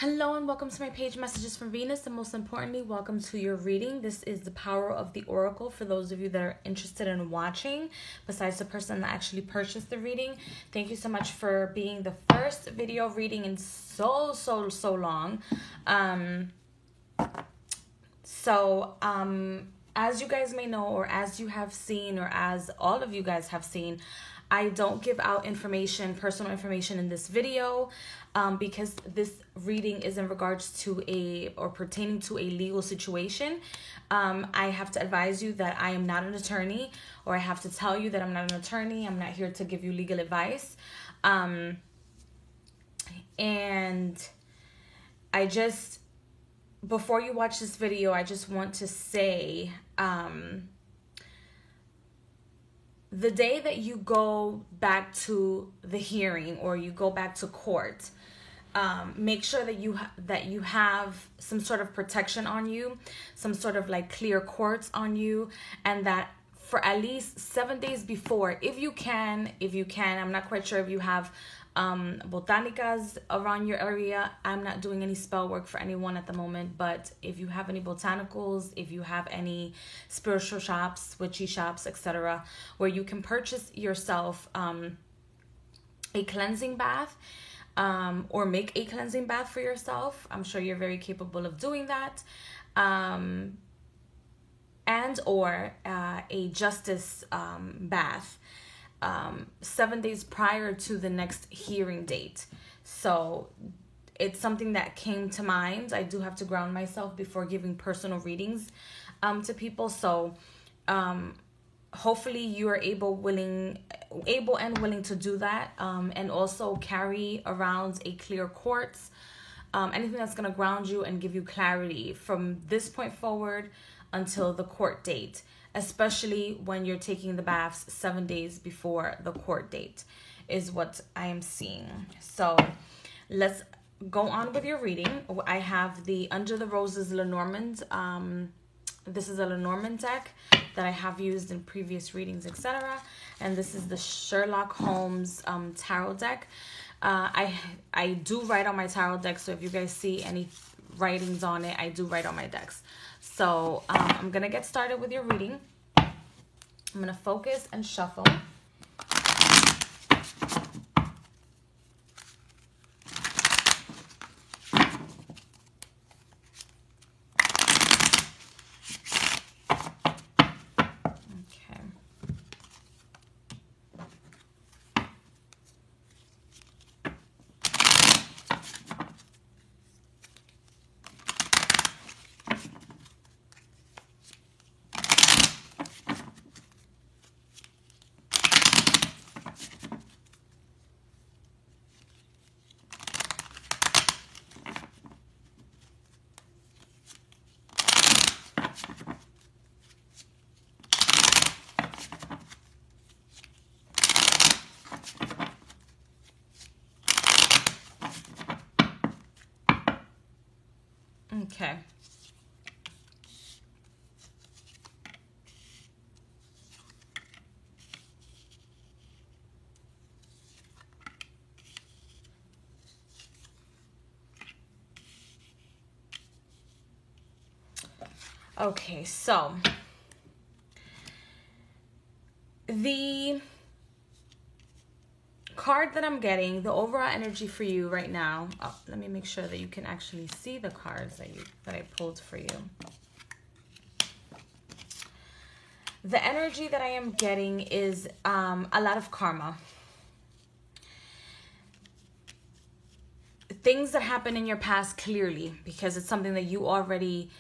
Hello and welcome to my page, Messages from Venus, and most importantly, welcome to your reading. This is the Power of the Oracle for those of you that are interested in watching, besides the person that actually purchased the reading. Thank you so much for being the first video reading in so long. As you guys may know, or as you have seen, or as all of you guys have seen, I don't give out personal information in this video because this reading is in regards to pertaining to a legal situation. I have to advise you that I am not an attorney, or I have to tell you that I'm not an attorney. I'm not here to give you legal advice. And before you watch this video, I just want to say, the day that you go back to the hearing or you go back to court, make sure that you have some sort of protection on you, some sort of like clear courts on you, and that for at least 7 days before, if you can, I'm not quite sure if you have botanicas around your area. I'm not doing any spell work for anyone at the moment, but if you have any botanicals, if you have any spiritual shops, witchy shops, etc., where you can purchase yourself a cleansing bath, or make a cleansing bath for yourself. I'm sure you're very capable of doing that. And or a justice bath 7 days prior to the next hearing date. So it's something that came to mind. I do have to ground myself before giving personal readings to people. So hopefully you are able and willing to do that, and also carry around a clear quartz, anything that's going to ground you and give you clarity from this point forward until the court date, especially when you're taking the baths 7 days before the court date, is what I am seeing. So let's go on with your reading. I have the Under the Roses Lenormand. This is a Lenormand deck that I have used in previous readings, etc. And this is the Sherlock Holmes tarot deck. I do write on my tarot deck, so if you guys see any writings on it, I do write on my decks. So I'm going to get started with your reading. I'm going to focus and shuffle. Okay. Okay, so the card that I'm getting, the overall energy for you right now. Oh, let me make sure that you can actually see the cards that I pulled for you. The energy that I am getting is a lot of karma. Things that happen in your past, clearly, because it's something that you already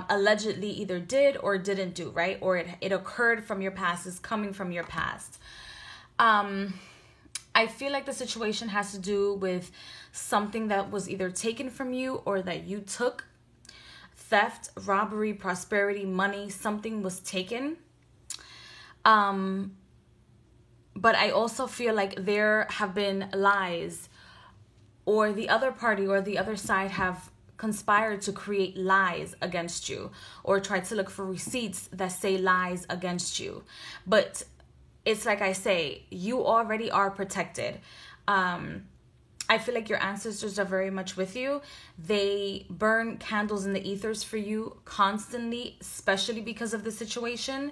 allegedly either did or didn't do, right? Or it occurred from your past, is coming from your past. I feel like the situation has to do with something that was either taken from you or that you took. Theft, robbery, prosperity, money, something was taken. But I also feel like there have been lies, or the other party or the other side have conspired to create lies against you, or tried to look for receipts that say lies against you. But it's like I say, you already are protected. I feel like your ancestors are very much with you. They burn candles in the ethers for you constantly, especially because of the situation.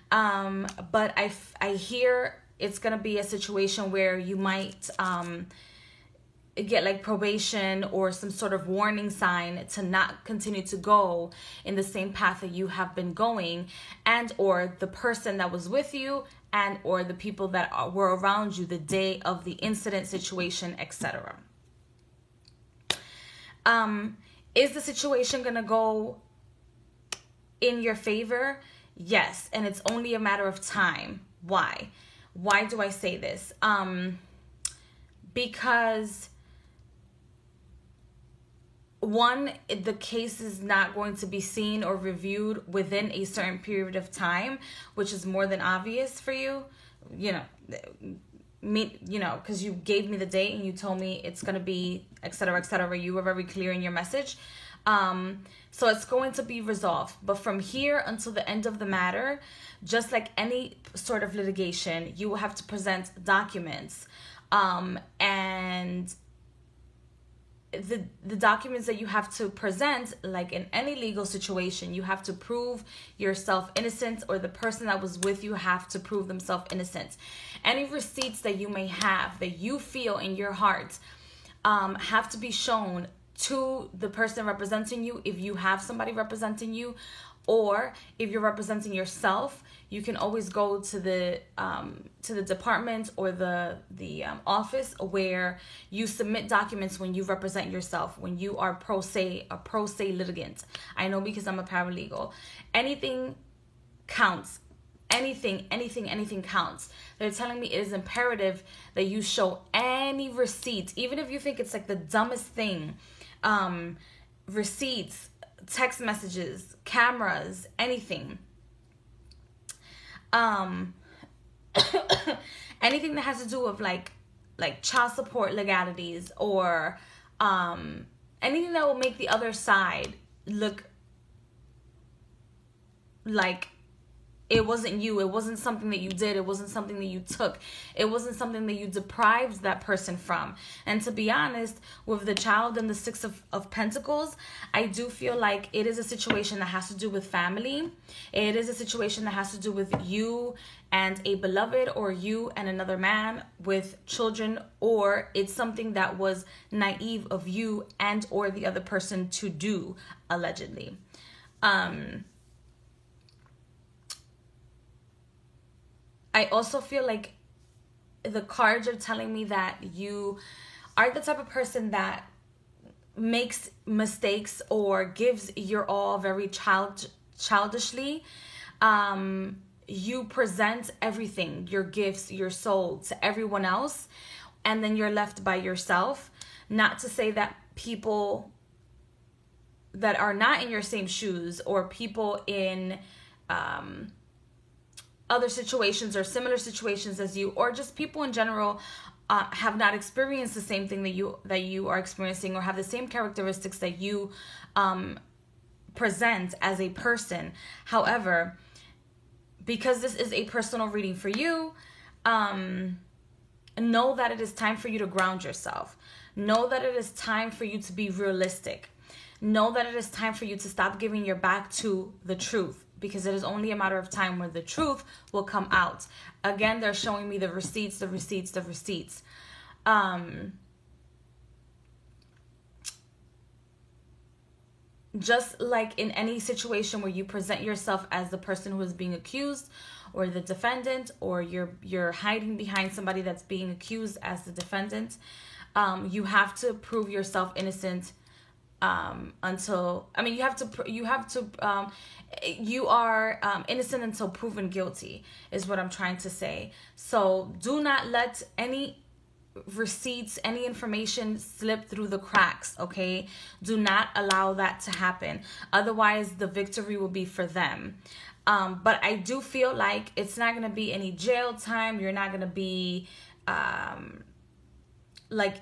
But I hear it's going to be a situation where you might get like probation or some sort of warning sign to not continue to go in the same path that you have been going, and or the person that was with you and or the people that were around you the day of the incident, situation, etc. Is the situation gonna go in your favor? Yes, and it's only a matter of time. Why do I say this? Because one, the case is not going to be seen or reviewed within a certain period of time, which is more than obvious for you. Because you gave me the date and you told me it's going to be, etc., etc. You were very clear in your message. So it's going to be resolved. But from here until the end of the matter, just like any sort of litigation, you will have to present documents. And the documents that you have to present, like in any legal situation, you have to prove yourself innocent, or the person that was with you have to prove themselves innocent. Any receipts that you may have that you feel in your heart have to be shown to the person representing you, if you have somebody representing you, or if you're representing yourself. You can always go to the department or the office where you submit documents when you represent yourself, when you are a pro se litigant. I know because I'm a paralegal. Anything counts. Anything counts. They're telling me it is imperative that you show any receipt, even if you think it's like the dumbest thing. Receipts, text messages, cameras, anything. Anything that has to do with like child support legalities, or anything that will make the other side look like it wasn't you. It wasn't something that you did. It wasn't something that you took. It wasn't something that you deprived that person from. And to be honest, with the child and the Six of Pentacles, I do feel like it is a situation that has to do with family. It is a situation that has to do with you and a beloved, or you and another man with children, or it's something that was naive of you and or the other person to do, allegedly. I also feel like the cards are telling me that you are the type of person that makes mistakes or gives your all very childishly. You present everything, your gifts, your soul, to everyone else, and then you're left by yourself. Not to say that people that are not in your same shoes, or people in other situations or similar situations as you, or just people in general, have not experienced the same thing that you are experiencing, or have the same characteristics that you present as a person. However, because this is a personal reading for you, know that it is time for you to ground yourself. Know that it is time for you to be realistic. Know that it is time for you to stop giving your back to the truth, because it is only a matter of time where the truth will come out. Again, they're showing me the receipts. Just like in any situation where you present yourself as the person who is being accused, or the defendant, or you're hiding behind somebody that's being accused as the defendant, you have to prove yourself innocent you are innocent until proven guilty, is what I'm trying to say. So do not let any receipts, any information slip through the cracks, okay? Do not allow that to happen. Otherwise, the victory will be for them. But I do feel like it's not going to be any jail time. You're not going to be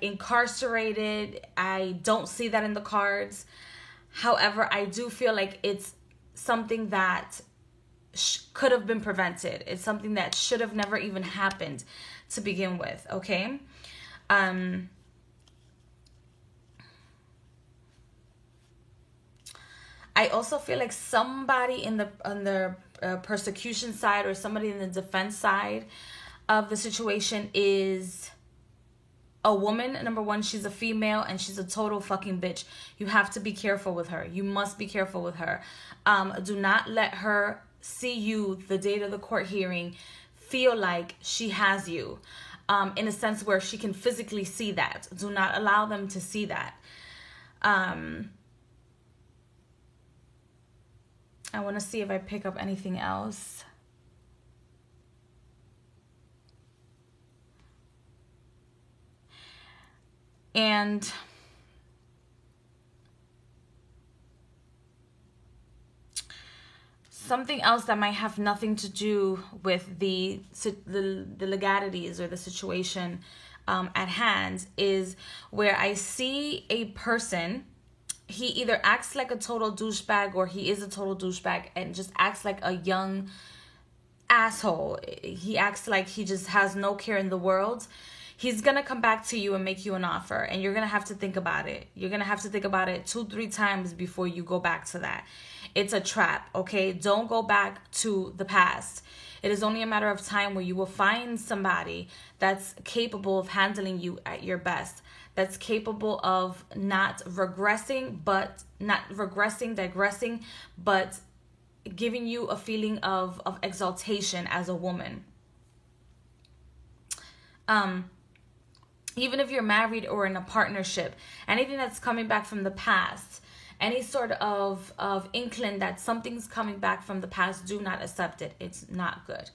incarcerated. I don't see that in the cards. However, I do feel like it's something that could have been prevented. It's something that should have never even happened to begin with, okay? I also feel like somebody on the persecution side or somebody in the defense side of the situation is a woman. Number one, she's a female and she's a total fucking bitch. You have to be careful with her. You must be careful with her. Do not let her see you the date of the court hearing feel like she has you, in a sense where she can physically see that. Do not allow them to see that. I want to see if I pick up anything else. And something else that might have nothing to do with the legalities or the situation at hand is where I see a person. He either acts like a total douchebag or he is a total douchebag and just acts like a young asshole. He acts like he just has no care in the world. He's going to come back to you and make you an offer, and you're going to have to think about it. You're going to have to think about it 2-3 times before you go back to that. It's a trap, okay? Don't go back to the past. It is only a matter of time where you will find somebody that's capable of handling you at your best, that's capable of not digressing, but giving you a feeling of exaltation as a woman. Even if you're married or in a partnership, anything that's coming back from the past, any sort of inkling that something's coming back from the past, do not accept it. It's not good.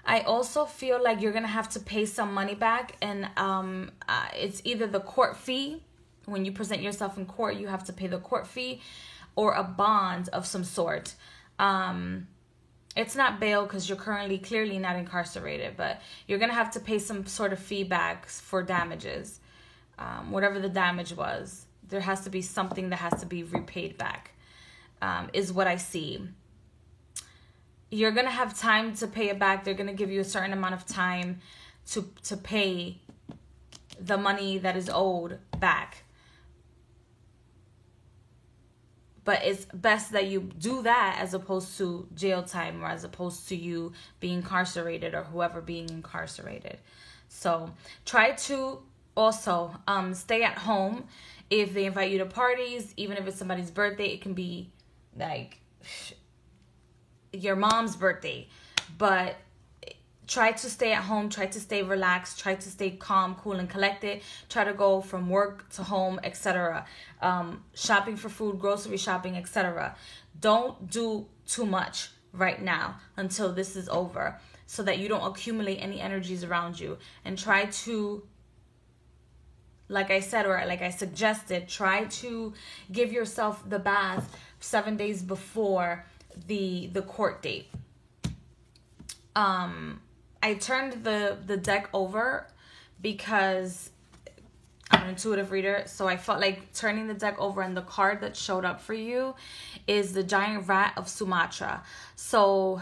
I also feel like you're going to have to pay some money back, and it's either the court fee. When you present yourself in court, you have to pay the court fee or a bond of some sort. It's not bail because you're clearly not incarcerated, but you're going to have to pay some sort of fee back for damages. Whatever the damage was, there has to be something that has to be repaid back, is what I see. You're going to have time to pay it back. They're going to give you a certain amount of time to pay the money that is owed back. But it's best that you do that as opposed to jail time or as opposed to you being incarcerated or whoever being incarcerated. So try to also stay at home if they invite you to parties, even if it's somebody's birthday. It can be like your mom's birthday. But try to stay at home, try to stay relaxed, try to stay calm, cool, and collected. Try to go from work to home, etc. Shopping for food, grocery shopping, etc. Don't do too much right now until this is over so that you don't accumulate any energies around you. And try to, like I said, or like I suggested, try to give yourself the bath 7 days before the court date. I turned the deck over because I'm an intuitive reader, so I felt like turning the deck over, and the card that showed up for you is the Giant Rat of Sumatra. So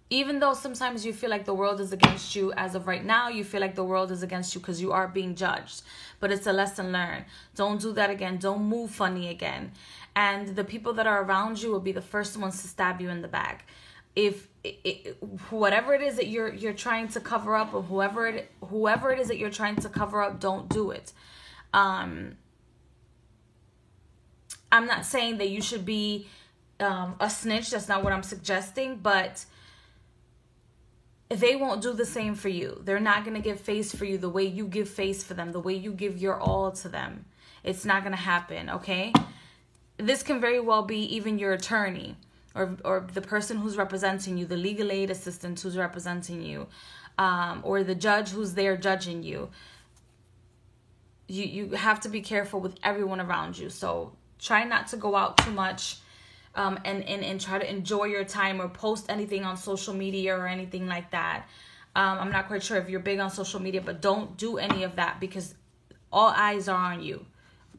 even though sometimes you feel like the world is against you, as of right now, you feel like the world is against you because you are being judged, but it's a lesson learned. Don't do that again. Don't move funny again. And the people that are around you will be the first ones to stab you in the back. If whatever it is that you're trying to cover up, or whoever it is that you're trying to cover up, don't do it. I'm not saying that you should be a snitch. That's not what I'm suggesting. But they won't do the same for you. They're not going to give face for you the way you give face for them, the way you give your all to them. It's not going to happen, okay? This can very well be even your attorney. Or the person who's representing you, the legal aid assistant who's representing you, or the judge who's there judging you. You have to be careful with everyone around you. So try not to go out too much, and try to enjoy your time or post anything on social media or anything like that. I'm not quite sure if you're big on social media, but don't do any of that because all eyes are on you.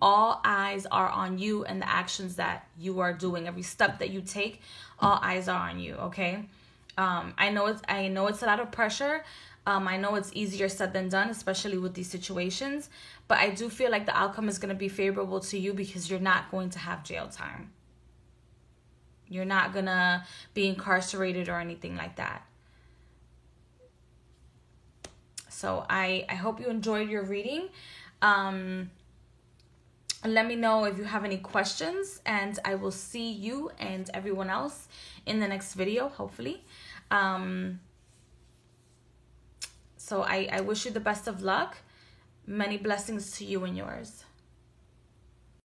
All eyes are on you and the actions that you are doing. Every step that you take, all eyes are on you, okay? I know it's a lot of pressure. I know it's easier said than done, especially with these situations. But I do feel like the outcome is going to be favorable to you because you're not going to have jail time. You're not going to be incarcerated or anything like that. So I hope you enjoyed your reading. Let me know if you have any questions, and I will see you and everyone else in the next video, hopefully. So I wish you the best of luck. Many blessings to you and yours.